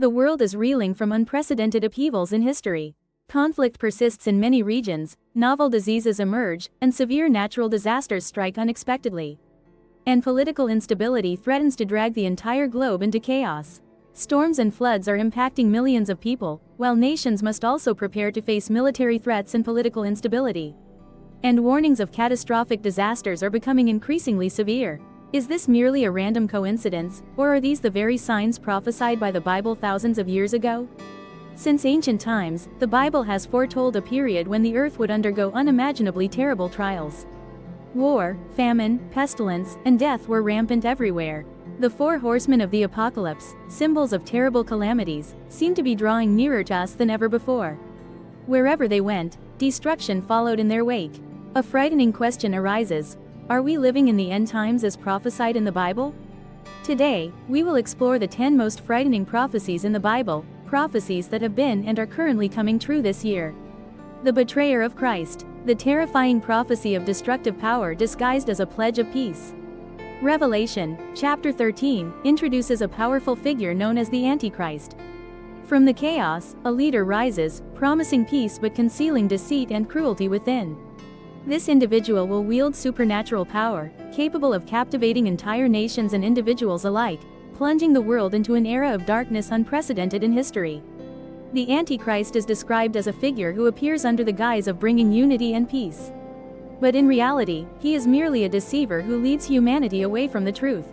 The world is reeling from unprecedented upheavals in history. Conflict persists in many regions, novel diseases emerge, and severe natural disasters strike unexpectedly. And political instability threatens to drag the entire globe into chaos. Storms and floods are impacting millions of people, while nations must also prepare to face military threats and political instability. And warnings of catastrophic disasters are becoming increasingly severe. Is this merely a random coincidence, or are these the very signs prophesied by the Bible thousands of years ago? Since ancient times, the Bible has foretold a period when the earth would undergo unimaginably terrible trials. War, famine, pestilence, and death were rampant everywhere. The four horsemen of the apocalypse, symbols of terrible calamities, seem to be drawing nearer to us than ever before. Wherever they went, destruction followed in their wake. A frightening question arises: are we living in the end times as prophesied in the Bible? Today, we will explore the 10 most frightening prophecies in the Bible, prophecies that have been and are currently coming true this year. The betrayer of Christ, the terrifying prophecy of destructive power disguised as a pledge of peace. Revelation, chapter 13, introduces a powerful figure known as the Antichrist. From the chaos, a leader rises, promising peace but concealing deceit and cruelty within. This individual will wield supernatural power, capable of captivating entire nations and individuals alike, plunging the world into an era of darkness unprecedented in history. The Antichrist is described as a figure who appears under the guise of bringing unity and peace. But in reality, he is merely a deceiver who leads humanity away from the truth.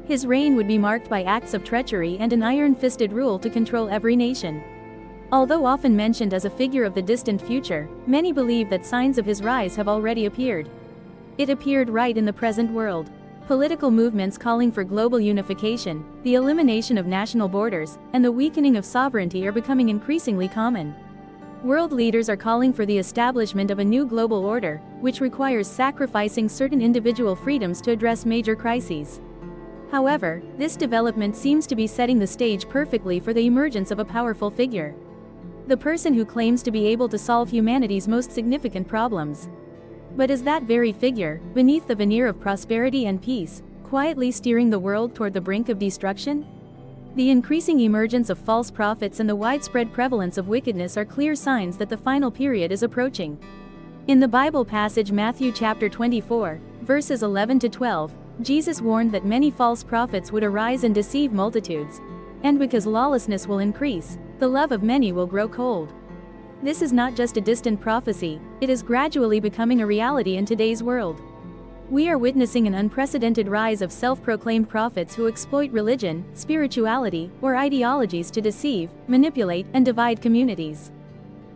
His reign would be marked by acts of treachery and an iron-fisted rule to control every nation. Although often mentioned as a figure of the distant future, many believe that signs of his rise have already appeared. It appeared right in the present world. Political movements calling for global unification, the elimination of national borders, and the weakening of sovereignty are becoming increasingly common. World leaders are calling for the establishment of a new global order, which requires sacrificing certain individual freedoms to address major crises. However, this development seems to be setting the stage perfectly for the emergence of a powerful figure. The person who claims to be able to solve humanity's most significant problems. But is that very figure, beneath the veneer of prosperity and peace, quietly steering the world toward the brink of destruction? The increasing emergence of false prophets and the widespread prevalence of wickedness are clear signs that the final period is approaching. In the Bible passage Matthew chapter 24, verses 11 to 12, Jesus warned that many false prophets would arise and deceive multitudes. And because lawlessness will increase, the love of many will grow cold. This is not just a distant prophecy, it is gradually becoming a reality in today's world. We are witnessing an unprecedented rise of self-proclaimed prophets who exploit religion, spirituality, or ideologies to deceive, manipulate, and divide communities.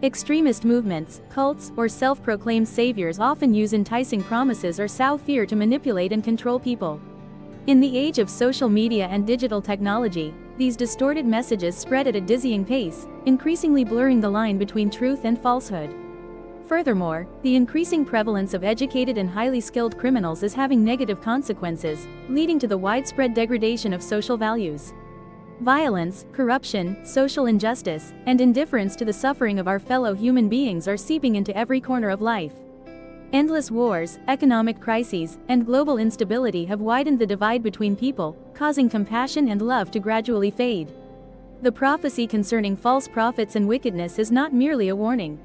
Extremist movements, cults, or self-proclaimed saviors often use enticing promises or sow fear to manipulate and control people. In the age of social media and digital technology, these distorted messages spread at a dizzying pace, increasingly blurring the line between truth and falsehood. Furthermore, the increasing prevalence of educated and highly skilled criminals is having negative consequences, leading to the widespread degradation of social values. Violence, corruption, social injustice, and indifference to the suffering of our fellow human beings are seeping into every corner of life. Endless wars, economic crises, and global instability have widened the divide between people, causing compassion and love to gradually fade. The prophecy concerning false prophets and wickedness is not merely a warning.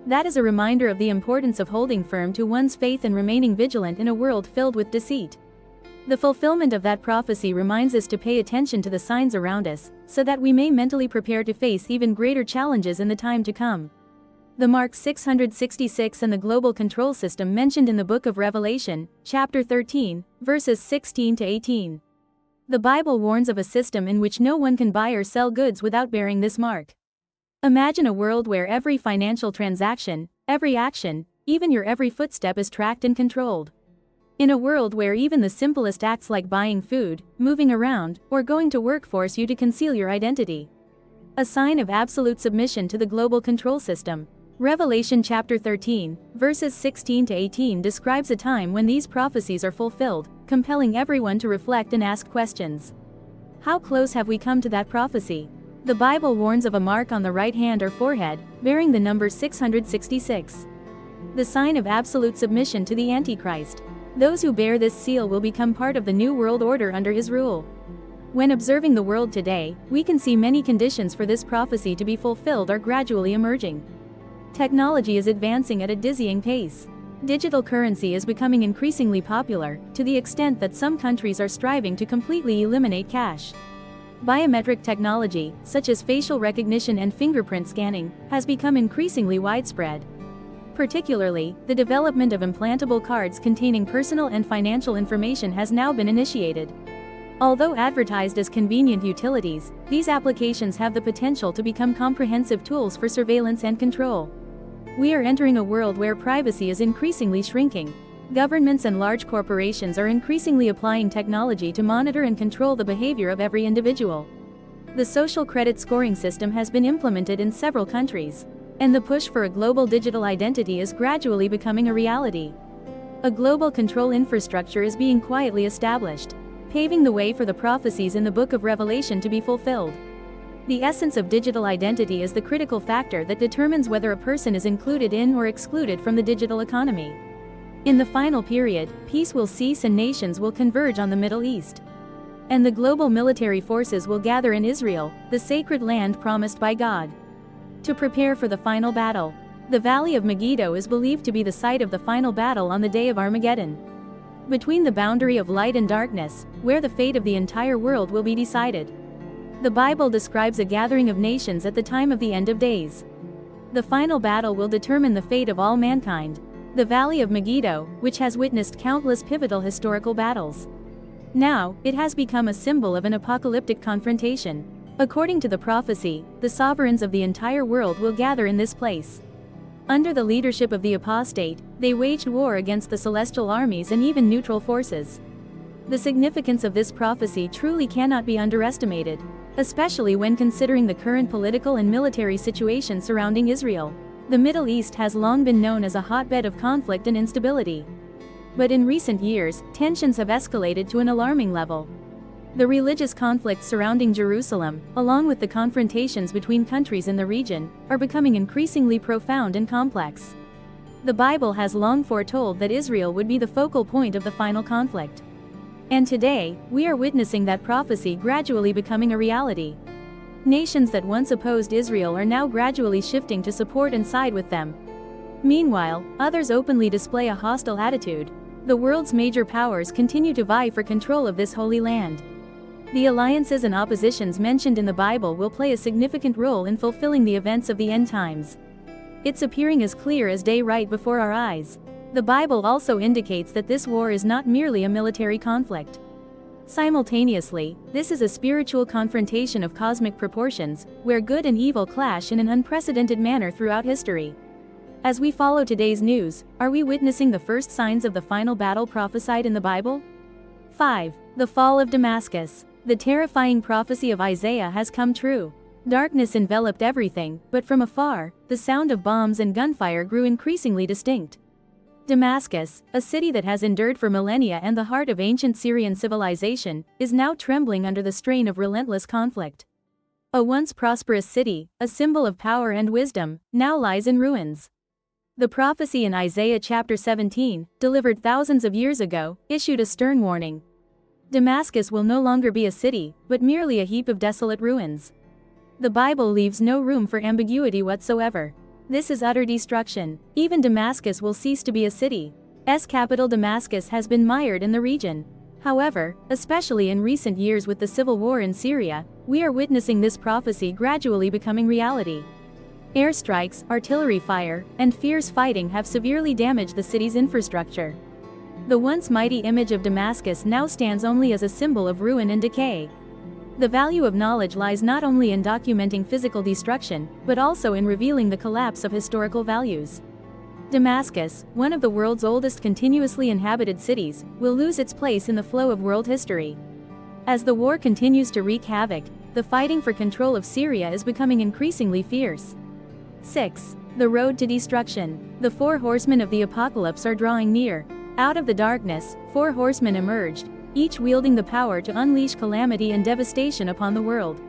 That is a reminder of the importance of holding firm to one's faith and remaining vigilant in a world filled with deceit. The fulfillment of that prophecy reminds us to pay attention to the signs around us, so that we may mentally prepare to face even greater challenges in the time to come. The Mark 666 and the global control system mentioned in the book of Revelation, chapter 13, verses 16 to 18. The Bible warns of a system in which no one can buy or sell goods without bearing this mark. Imagine a world where every financial transaction, every action, even your every footstep is tracked and controlled. In a world where even the simplest acts like buying food, moving around, or going to work force you to conceal your identity. A sign of absolute submission to the global control system. Revelation chapter 13, verses 16 to 18 describes a time when these prophecies are fulfilled, compelling everyone to reflect and ask questions. How close have we come to that prophecy? The Bible warns of a mark on the right hand or forehead, bearing the number 666. The sign of absolute submission to the Antichrist. Those who bear this seal will become part of the new world order under his rule. When observing the world today, we can see many conditions for this prophecy to be fulfilled are gradually emerging. Technology is advancing at a dizzying pace. Digital currency is becoming increasingly popular, to the extent that some countries are striving to completely eliminate cash. Biometric technology, such as facial recognition and fingerprint scanning, has become increasingly widespread. Particularly, the development of implantable cards containing personal and financial information has now been initiated. Although advertised as convenient utilities, these applications have the potential to become comprehensive tools for surveillance and control. We are entering a world where privacy is increasingly shrinking. Governments and large corporations are increasingly applying technology to monitor and control the behavior of every individual. The social credit scoring system has been implemented in several countries, and the push for a global digital identity is gradually becoming a reality. A global control infrastructure is being quietly established, paving the way for the prophecies in the book of Revelation to be fulfilled. The essence of digital identity is the critical factor that determines whether a person is included in or excluded from the digital economy. In the final period, peace will cease and nations will converge on the Middle East. And the global military forces will gather in Israel, the sacred land promised by God. To prepare for the final battle. The Valley of Megiddo is believed to be the site of the final battle on the day of Armageddon. Between the boundary of light and darkness, where the fate of the entire world will be decided. The Bible describes a gathering of nations at the time of the end of days. The final battle will determine the fate of all mankind. The Valley of Megiddo, which has witnessed countless pivotal historical battles. Now, it has become a symbol of an apocalyptic confrontation. According to the prophecy, the sovereigns of the entire world will gather in this place. Under the leadership of the apostate, they waged war against the celestial armies and even neutral forces. The significance of this prophecy truly cannot be underestimated, especially when considering the current political and military situation surrounding Israel. The Middle East has long been known as a hotbed of conflict and instability. But in recent years, tensions have escalated to an alarming level. The religious conflicts surrounding Jerusalem, along with the confrontations between countries in the region, are becoming increasingly profound and complex. The Bible has long foretold that Israel would be the focal point of the final conflict. And today, we are witnessing that prophecy gradually becoming a reality. Nations that once opposed Israel are now gradually shifting to support and side with them. Meanwhile, others openly display a hostile attitude. The world's major powers continue to vie for control of this holy land. The alliances and oppositions mentioned in the Bible will play a significant role in fulfilling the events of the end times. It's appearing as clear as day right before our eyes. The Bible also indicates that this war is not merely a military conflict. Simultaneously, this is a spiritual confrontation of cosmic proportions, where good and evil clash in an unprecedented manner throughout history. As we follow today's news, are we witnessing the first signs of the final battle prophesied in the Bible? 5. The fall of Damascus. The terrifying prophecy of Isaiah has come true. Darkness enveloped everything, but from afar, the sound of bombs and gunfire grew increasingly distinct. Damascus, a city that has endured for millennia and the heart of ancient Syrian civilization, is now trembling under the strain of relentless conflict. A once prosperous city, a symbol of power and wisdom, now lies in ruins. The prophecy in Isaiah chapter 17, delivered thousands of years ago, issued a stern warning. Damascus will no longer be a city, but merely a heap of desolate ruins. The Bible leaves no room for ambiguity whatsoever. This is utter destruction. Even Damascus will cease to be a city. Capital Damascus has been mired in the region. However, especially in recent years with the civil war in Syria, we are witnessing this prophecy gradually becoming reality. Airstrikes, artillery fire, and fierce fighting have severely damaged the city's infrastructure. The once mighty image of Damascus now stands only as a symbol of ruin and decay. The value of knowledge lies not only in documenting physical destruction, but also in revealing the collapse of historical values. Damascus, one of the world's oldest continuously inhabited cities, will lose its place in the flow of world history. As the war continues to wreak havoc, the fighting for control of Syria is becoming increasingly fierce. 6. The road to destruction. The 4 horsemen of the apocalypse are drawing near. Out of the darkness, 4 horsemen emerged, each wielding the power to unleash calamity and devastation upon the world.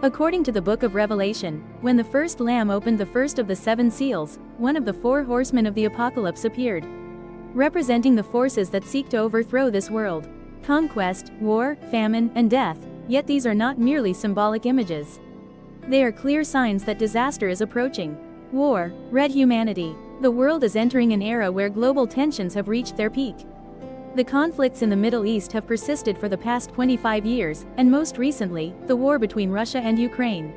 According to the book of Revelation, when the first lamb opened the first of the 7 seals, one of the 4 horsemen of the apocalypse appeared, representing the forces that seek to overthrow this world. Conquest, war, famine, and death. yet these are not merely symbolic images. They are clear signs that disaster is approaching. War, red humanity. The world is entering an era where global tensions have reached their peak. The conflicts in the Middle East have persisted for the past 25 years, and most recently, the war between Russia and Ukraine.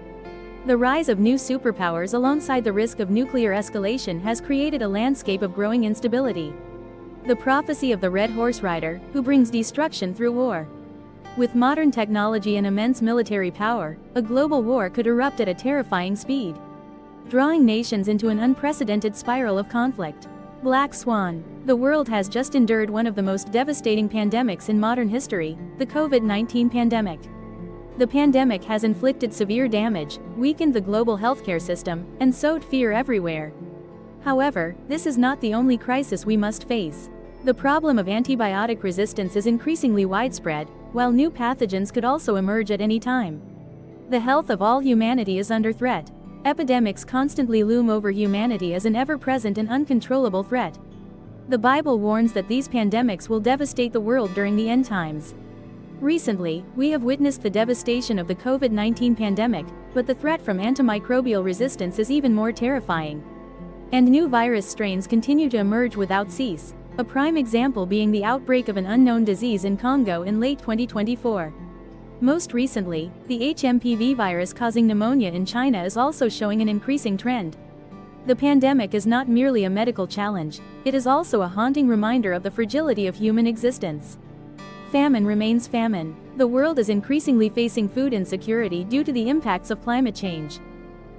The rise of new superpowers alongside the risk of nuclear escalation has created a landscape of growing instability. The prophecy of the Red Horse Rider, who brings destruction through war. With modern technology and immense military power, a global war could erupt at a terrifying speed, drawing nations into an unprecedented spiral of conflict. Black Swan. The world has just endured one of the most devastating pandemics in modern history, the COVID-19 pandemic. The pandemic has inflicted severe damage, weakened the global healthcare system, and sowed fear everywhere. However, this is not the only crisis we must face. The problem of antibiotic resistance is increasingly widespread, while new pathogens could also emerge at any time. The health of all humanity is under threat. Epidemics constantly loom over humanity as an ever-present and uncontrollable threat. The Bible warns that these pandemics will devastate the world during the end times. Recently, we have witnessed the devastation of the COVID-19 pandemic, but the threat from antimicrobial resistance is even more terrifying. And new virus strains continue to emerge without cease, a prime example being the outbreak of an unknown disease in Congo in late 2024. Most recently, the HMPV virus causing pneumonia in China is also showing an increasing trend. The pandemic is not merely a medical challenge, it is also a haunting reminder of the fragility of human existence. Famine remains famine. The world is increasingly facing food insecurity due to the impacts of climate change.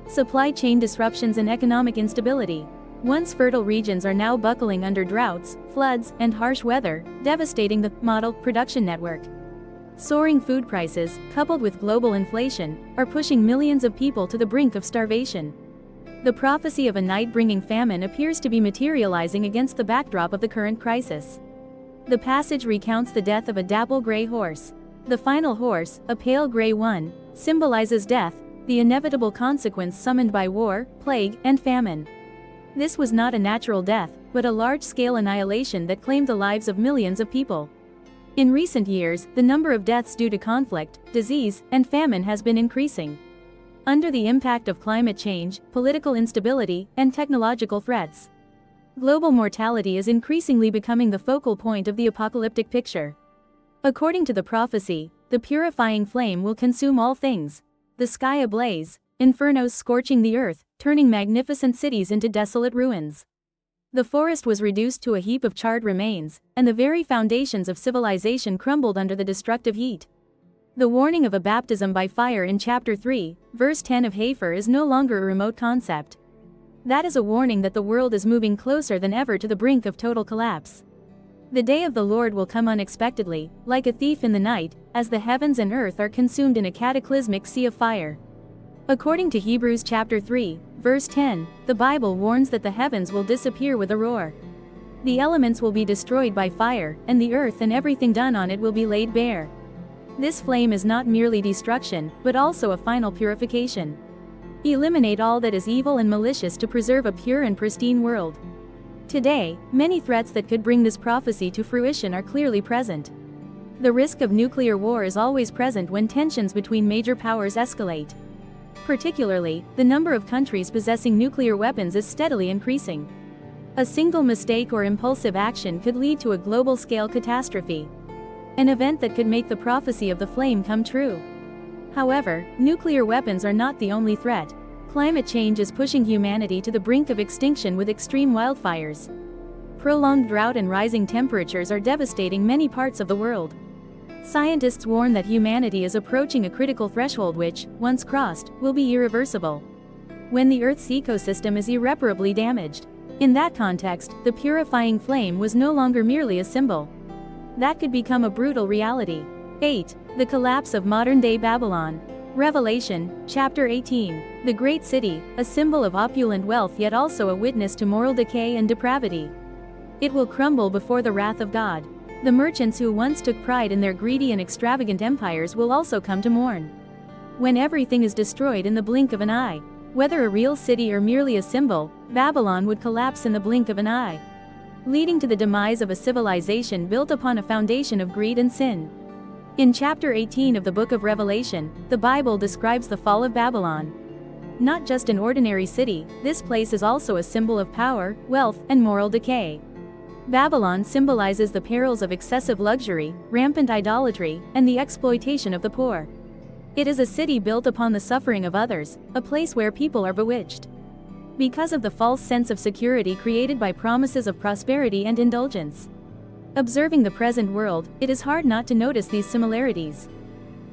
Supply chain disruptions and economic instability. Once fertile regions are now buckling under droughts, floods, and harsh weather, devastating the model production network. Soaring food prices, coupled with global inflation, are pushing millions of people to the brink of starvation. The prophecy of a night-bringing famine appears to be materializing against the backdrop of the current crisis. The passage recounts the death of a dapple gray horse. The final horse, a pale gray one, symbolizes death, the inevitable consequence summoned by war, plague, and famine. This was not a natural death, but a large-scale annihilation that claimed the lives of millions of people. In recent years, the number of deaths due to conflict, disease, and famine has been increasing. Under the impact of climate change, political instability, and technological threats, global mortality is increasingly becoming the focal point of the apocalyptic picture. According to the prophecy, the purifying flame will consume all things. The sky ablaze, infernos scorching the earth, turning magnificent cities into desolate ruins. The forest was reduced to a heap of charred remains, and the very foundations of civilization crumbled under the destructive heat. The warning of a baptism by fire in chapter 3, verse 10 of Hafer is no longer a remote concept. That is a warning that the world is moving closer than ever to the brink of total collapse. The day of the Lord will come unexpectedly, like a thief in the night, as the heavens and earth are consumed in a cataclysmic sea of fire. According to Hebrews chapter 3, verse 10, the Bible warns that the heavens will disappear with a roar. The elements will be destroyed by fire, and the earth and everything done on it will be laid bare. This flame is not merely destruction, but also a final purification. Eliminate all that is evil and malicious to preserve a pure and pristine world. Today, many threats that could bring this prophecy to fruition are clearly present. The risk of nuclear war is always present when tensions between major powers escalate. Particularly, the number of countries possessing nuclear weapons is steadily increasing. A single mistake or impulsive action could lead to a global-scale catastrophe. An event that could make the prophecy of the flame come true. However, nuclear weapons are not the only threat. Climate change is pushing humanity to the brink of extinction with extreme wildfires. Prolonged drought and rising temperatures are devastating many parts of the world. Scientists warn that humanity is approaching a critical threshold which, once crossed, will be irreversible. When the Earth's ecosystem is irreparably damaged. In that context, the purifying flame was no longer merely a symbol. That could become a brutal reality. 8. The collapse of modern-day Babylon. Revelation, chapter 18. The great city, a symbol of opulent wealth yet also a witness to moral decay and depravity. It will crumble before the wrath of God. The merchants who once took pride in their greedy and extravagant empires will also come to mourn. When everything is destroyed in the blink of an eye, whether a real city or merely a symbol, Babylon would collapse in the blink of an eye, leading to the demise of a civilization built upon a foundation of greed and sin. In chapter 18 of the book of Revelation, the Bible describes the fall of Babylon. Not just an ordinary city, this place is also a symbol of power, wealth, and moral decay. Babylon symbolizes the perils of excessive luxury, rampant idolatry, and the exploitation of the poor. It is a city built upon the suffering of others, a place where people are bewitched. Because of the false sense of security created by promises of prosperity and indulgence. Observing the present world, it is hard not to notice these similarities.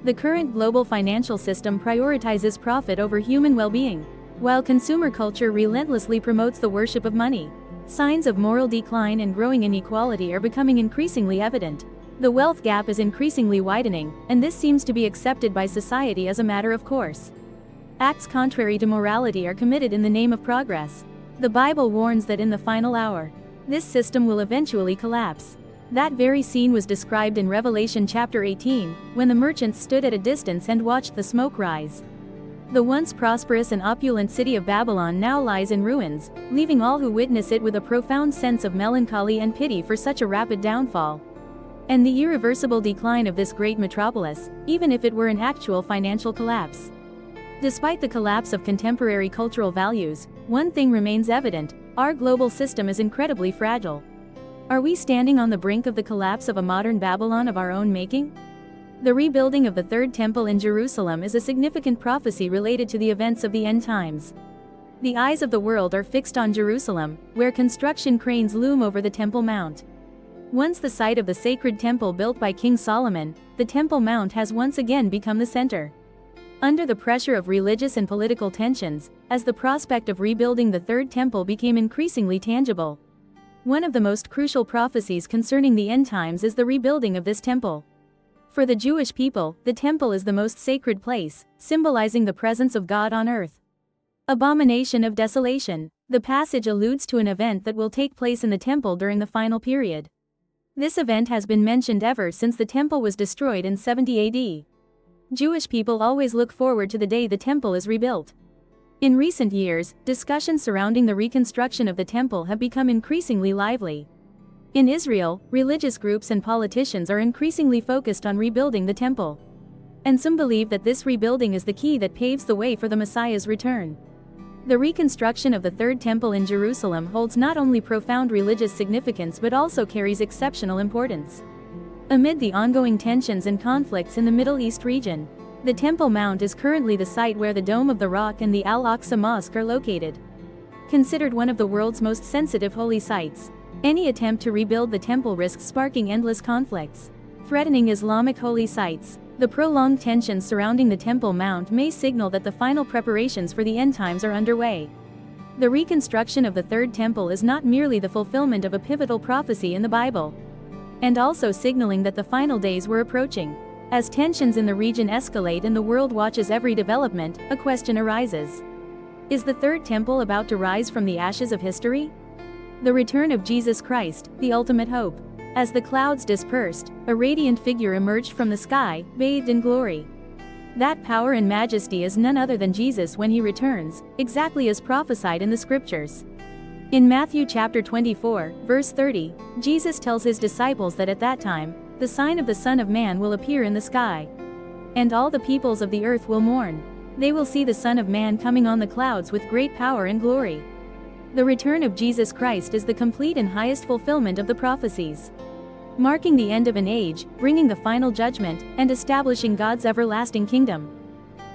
The current global financial system prioritizes profit over human well-being, while consumer culture relentlessly promotes the worship of money. Signs of moral decline and growing inequality are becoming increasingly evident. The wealth gap is increasingly widening, and this seems to be accepted by society as a matter of course. Acts contrary to morality are committed in the name of progress. The Bible warns that in the final hour, this system will eventually collapse. That very scene was described in Revelation chapter 18, when the merchants stood at a distance and watched the smoke rise. The once prosperous and opulent city of Babylon now lies in ruins, leaving all who witness it with a profound sense of melancholy and pity for such a rapid downfall. And the irreversible decline of this great metropolis, even if it were an actual financial collapse. Despite the collapse of contemporary cultural values, one thing remains evident: our global system is incredibly fragile. Are we standing on the brink of the collapse of a modern Babylon of our own making? The rebuilding of the Third Temple in Jerusalem is a significant prophecy related to the events of the end times. The eyes of the world are fixed on Jerusalem, where construction cranes loom over the Temple Mount. Once the site of the sacred temple built by King Solomon, the Temple Mount has once again become the center. Under the pressure of religious and political tensions, as the prospect of rebuilding the Third Temple became increasingly tangible, one of the most crucial prophecies concerning the end times is the rebuilding of this temple. For the Jewish people, the temple is the most sacred place, symbolizing the presence of God on earth. Abomination of desolation. The passage alludes to an event that will take place in the temple during the final period. This event has been mentioned ever since the temple was destroyed in 70 AD. Jewish people always look forward to the day the temple is rebuilt. In recent years, discussions surrounding the reconstruction of the temple have become increasingly lively. In Israel, religious groups and politicians are increasingly focused on rebuilding the temple. And some believe that this rebuilding is the key that paves the way for the Messiah's return. The reconstruction of the Third Temple in Jerusalem holds not only profound religious significance but also carries exceptional importance. Amid the ongoing tensions and conflicts in the Middle East region, the Temple Mount is currently the site where the Dome of the Rock and the Al-Aqsa Mosque are located. Considered one of the world's most sensitive holy sites, any attempt to rebuild the temple risks sparking endless conflicts, threatening Islamic holy sites. The prolonged tensions surrounding the Temple Mount may signal that the final preparations for the end times are underway. The reconstruction of the Third Temple is not merely the fulfillment of a pivotal prophecy in the Bible, and also signaling that the final days were approaching. As tensions in the region escalate and the world watches every development, a question arises. Is the Third Temple about to rise from the ashes of history? The return of Jesus Christ, the ultimate hope. As the clouds dispersed, a radiant figure emerged from the sky, bathed in glory. That power and majesty is none other than Jesus when he returns, exactly as prophesied in the scriptures. In Matthew chapter 24, verse 30, Jesus tells his disciples that at that time, the sign of the Son of Man will appear in the sky. And all the peoples of the earth will mourn. They will see the Son of Man coming on the clouds with great power and glory. The return of Jesus Christ is the complete and highest fulfillment of the prophecies, marking the end of an age, bringing the final judgment, and establishing God's everlasting kingdom.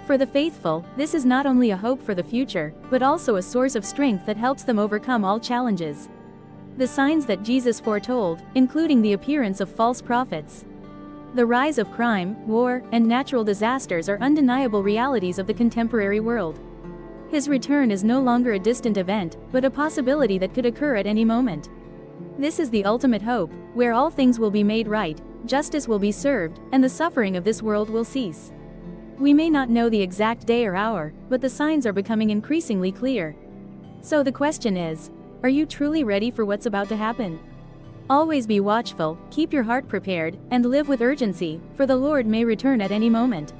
For the faithful, this is not only a hope for the future, but also a source of strength that helps them overcome all challenges. The signs that Jesus foretold, including the appearance of false prophets, the rise of crime, war, and natural disasters are undeniable realities of the contemporary world. His return is no longer a distant event, but a possibility that could occur at any moment. This is the ultimate hope, where all things will be made right, justice will be served, and the suffering of this world will cease. We may not know the exact day or hour, but the signs are becoming increasingly clear. So the question is, are you truly ready for what's about to happen? Always be watchful, keep your heart prepared, and live with urgency, for the Lord may return at any moment.